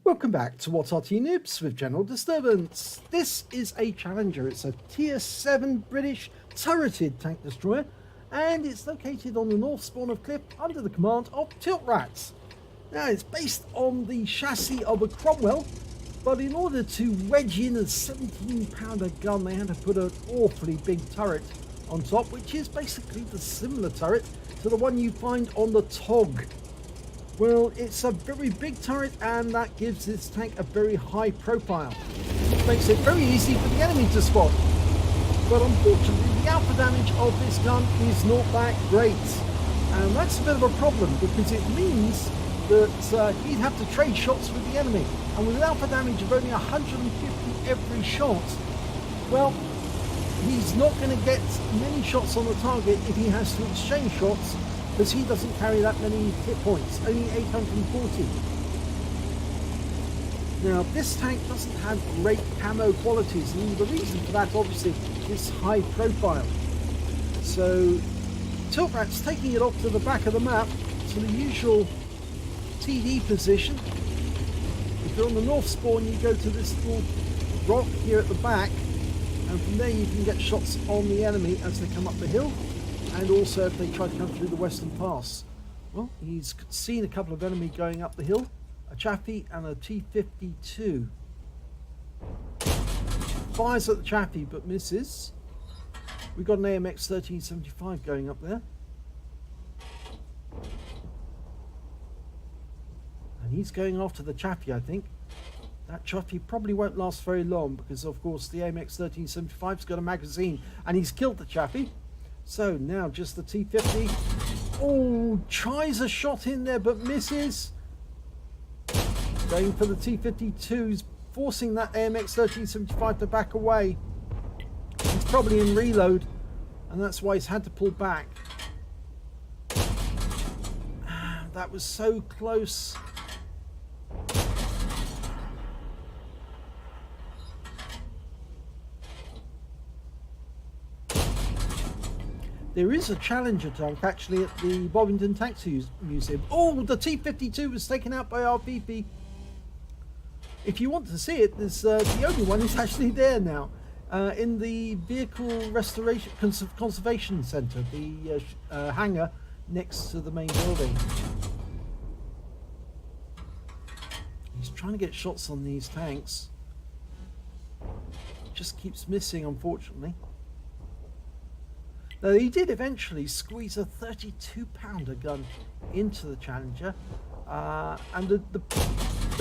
Welcome back to What's Arty Noobs with General Disturbance. This is a Challenger. It's a Tier 7 British turreted tank destroyer, and it's located on the north spawn of Cliff under the command of tiltratt. Now, it's based on the chassis of a Cromwell, but in order to wedge in a 17-pounder gun, they had to put an awfully big turret on top, which is basically the similar turret to the one you find on the TOG. Well, it's a very big turret, and that gives this tank a very high profile, which makes it very easy for the enemy to spot. But unfortunately, the alpha damage of this gun is not that great, and that's a bit of a problem because it means that he'd have to trade shots with the enemy, and with alpha damage of only 150 every shot, well, he's not going to get many shots on the target if he has to exchange shots, because he doesn't carry that many hit points, only 840. Now, this tank doesn't have great camo qualities, and the reason for that, obviously, is high profile. So, tiltratt's taking it off to the back of the map, to the usual TD position. If you're on the north spawn, you go to this little rock here at the back, and from there you can get shots on the enemy as they come up the hill, and also if they try to come through the western pass. Well, he's seen a couple of enemy going up the hill, a Chaffee and a T-52. Fires at the Chaffee but misses. We've got an AMX 1375 going up there. And he's going after the Chaffee, I think. That Chaffee probably won't last very long because, of course, the AMX 1375's got a magazine, and he's killed the Chaffee. So now just the T50. Oh, tries a shot in there but misses. Going for the T52s, forcing that AMX 1375 to back away. He's probably in reload, and that's why he's had to pull back. That was so close. There is a Challenger tank actually at the Bovington Taxi Museum. Oh, the T-52 was taken out by our VP. If you want to see it, there's the only one is actually there now in the Vehicle Restoration Conservation Centre, the hangar next to the main building. He's trying to get shots on these tanks. Just keeps missing, unfortunately. Now, he did eventually squeeze a 32-pounder gun into the Challenger, and the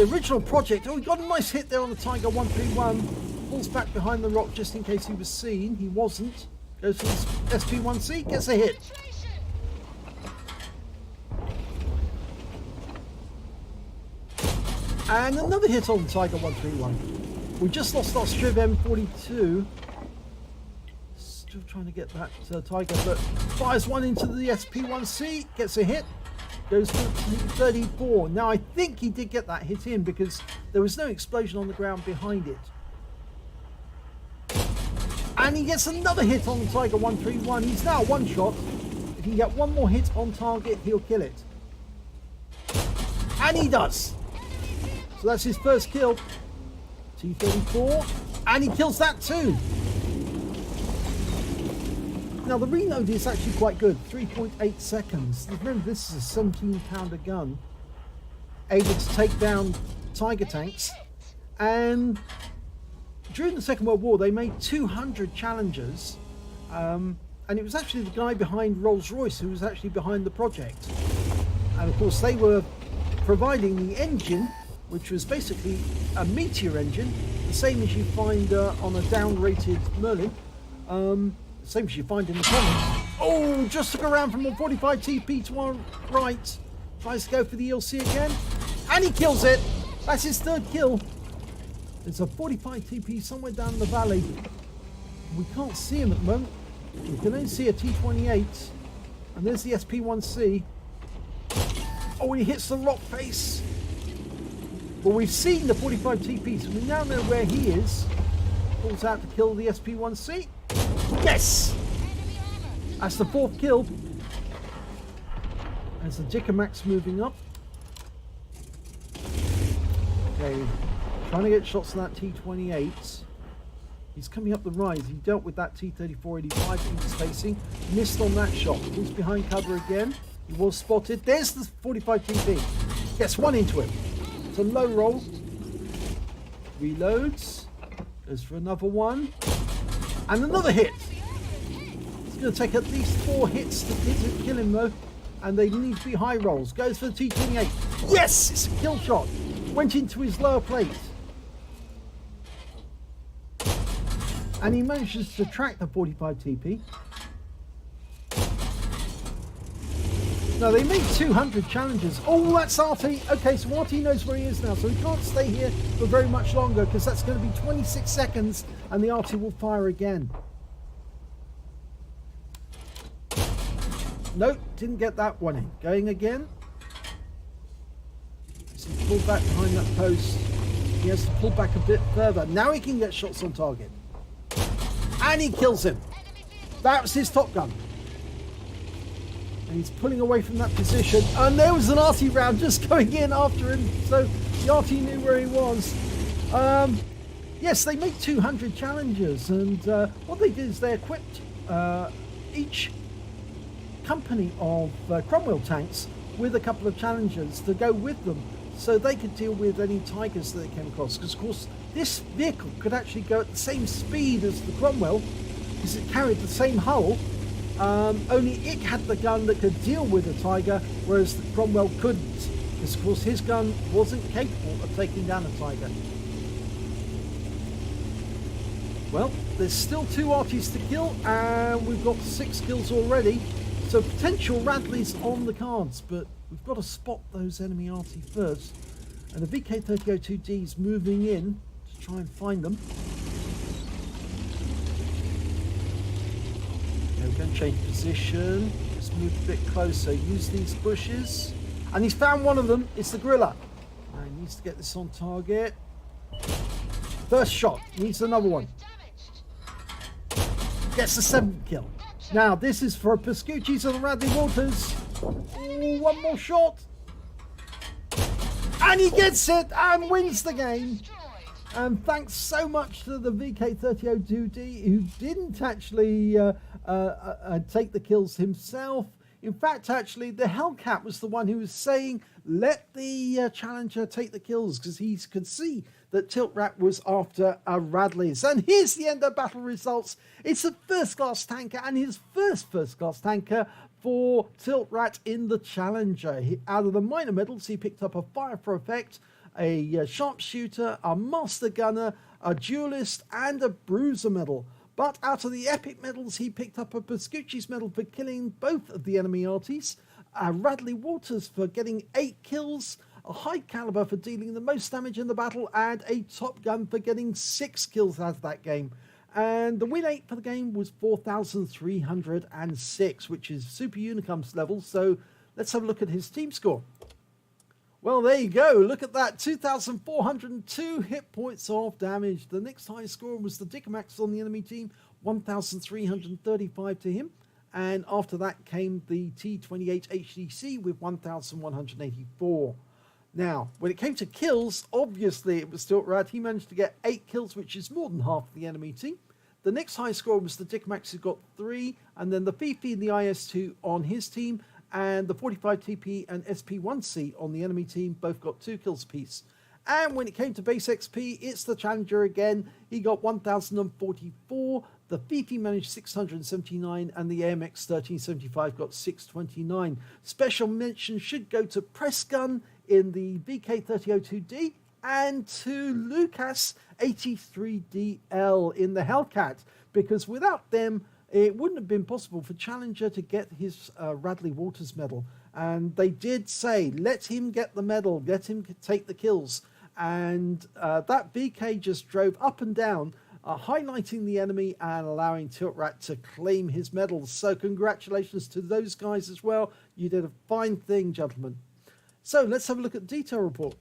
original project, oh, he got a nice hit there on the Tiger 131, pulls back behind the rock just in case he was seen. He wasn't. Goes for the SP1C, gets a hit. And another hit on the Tiger 131. We just lost our Striv M42. Still trying to get that Tiger, but fires one into the SP1C, gets a hit, goes for 34. Now, I think he did get that hit in because there was no explosion on the ground behind it. And he gets another hit on the Tiger 131. He's now one shot. If he can get one more hit on target, he'll kill it. And he does. So that's his first kill. T-34. And he kills that too. Now, the reload is actually quite good, 3.8 seconds. Remember, this is a 17-pounder gun, able to take down Tiger tanks. And during the Second World War, they made 200 Challengers. And it was actually the guy behind Rolls-Royce who was actually behind the project. And of course, they were providing the engine, which was basically a Meteor engine, the same as you find on a down-rated Merlin. Same as you find in the comics. Oh, just took around from a 45 TP to our right. Tries to go for the ELC again. And he kills it. That's his third kill. There's a 45 TP somewhere down the valley. We can't see him at the moment. We can only see a T28. And there's the SP1C. Oh, he hits the rock face. Well, we've seen the 45 TP, so we now know where he is. Pulls out to kill the SP1C. Yes! That's the fourth kill. As the Dickermax moving up. Okay, trying to get shots on that T28. He's coming up the rise. He dealt with that T3485 he was facing. Missed on that shot. He's behind cover again. He was spotted. There's the 45 TP. Gets one into him. It's a low roll. Reloads. Goes for another one. And another hit. It's going to take at least 4 hits to kill him though. And they need to be high rolls. Goes for the T28. Yes! It's a kill shot. Went into his lower plate. And he manages to track the 45 TP. No, they made 200 challenges. Oh, that's Arty. Okay, so Arty knows where he is now. So he can't stay here for very much longer because that's going to be 26 seconds and the Arty will fire again. Nope, didn't get that one in. Going again. So he pulled back behind that post. He has to pull back a bit further. Now he can get shots on target. And he kills him. That was his Top Gun. And he's pulling away from that position. And there was an Arty round just going in after him. So the Arty knew where he was. Yes, they made 200 challenges. And what they did is they equipped each company of Cromwell tanks with a couple of challenges to go with them. So they could deal with any Tigers that they came across. Because, of course, this vehicle could actually go at the same speed as the Cromwell because it carried the same hull. Only it had the gun that could deal with a Tiger, whereas the Cromwell couldn't. Because, of course, his gun wasn't capable of taking down a Tiger. Well, there's still 2 Arties to kill, and we've got 6 kills already. So potential Radleys on the cards, but we've got to spot those enemy Arty first. And the VK3002D is moving in to try and find them. Okay, we're going to change position. Let's move a bit closer. Use these bushes. And he's found one of them. It's the Gorilla. Now he needs to get this on target. First shot. Needs another one. Gets the 7th kill. Now, this is for Pascucci to the Radley Walters. Ooh, one more shot. And he gets it and wins the game. And thanks so much to the VK3002D, who didn't actually take the kills himself. In fact, actually, the Hellcat was the one who was saying, let the challenger take the kills, because he could see that tiltratt was after Radleys. And here's the end of battle results. It's a first-class tanker, and his first-class tanker for tiltratt in the challenger. Out of the minor medals, he picked up a fire for effect, a sharpshooter, a master gunner, a duelist, and a bruiser medal. But out of the epic medals, he picked up a Pascucci's medal for killing both of the enemy Arties, a Radley Walters for getting 8 kills, a high caliber for dealing the most damage in the battle, and a Top Gun for getting 6 kills out of that game. And the win rate for the game was 4,306, which is Super Unicums level. So let's have a look at his team score. Well, there you go. Look at that. 2,402 hit points of damage. The next highest score was the Dickomax on the enemy team, 1,335 to him. And after that came the T28 HDC with 1,184. Now, when it came to kills, obviously it was tiltratt. He managed to get 8 kills, which is more than half the enemy team. The next highest score was the Dickomax, who got 3. And then the Fifi and the IS-2 on his team. And the 45TP and SP1C on the enemy team both got 2 kills apiece. And when it came to base XP, it's the Challenger again. He got 1,044. The Fifi managed 679, and the AMX 1375 got 629. Special mention should go to Press Gun in the VK3002D and to Lucas 83DL in the Hellcat, because without them, it wouldn't have been possible for Challenger to get his Radley Walters medal. And they did say, let him get the medal, let him take the kills. And that VK just drove up and down, highlighting the enemy and allowing tiltratt to claim his medals. So congratulations to those guys as well. You did a fine thing, gentlemen. So let's have a look at the detail report.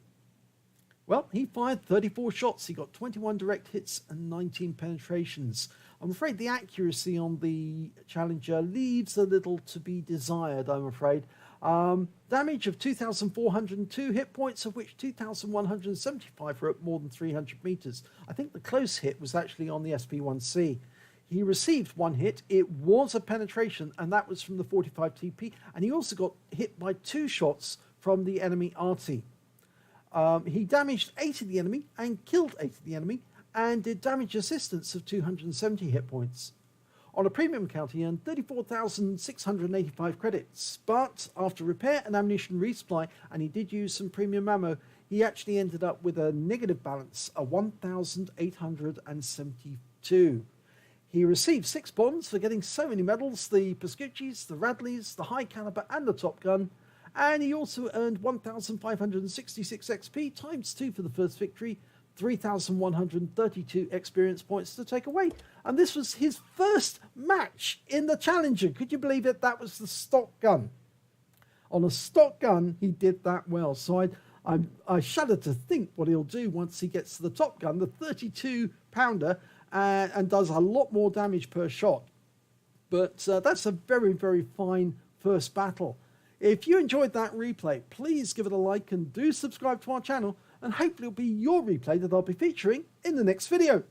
Well, he fired 34 shots. He got 21 direct hits and 19 penetrations. I'm afraid the accuracy on the Challenger leaves a little to be desired, I'm afraid. Damage of 2,402 hit points, of which 2,175 were at more than 300 meters. I think the close hit was actually on the SP1C. He received one hit. It was a penetration, and that was from the 45 TP. And he also got hit by 2 shots from the enemy Arty. He damaged 8 of the enemy and killed 8 of the enemy, and did damage assistance of 270 hit points. On a premium account, he earned 34,685 credits, but after repair and ammunition resupply, and he did use some premium ammo, he actually ended up with a negative balance of 1,872. He received 6 bonds for getting so many medals, the Pascuccis, the Radleys, the High Caliber and the Top Gun, and he also earned 1,566 XP times 2 for the first victory, 3,132 experience points to take away. And this was his first match in the Challenger. Could you believe it? That was the stock gun. On a stock gun, he did that well. So I shudder to think what he'll do once he gets to the Top Gun, the 32-pounder, and does a lot more damage per shot. But that's a very, very fine first battle. If you enjoyed that replay, please give it a like and do subscribe to our channel, and hopefully it'll be your replay that I'll be featuring in the next video.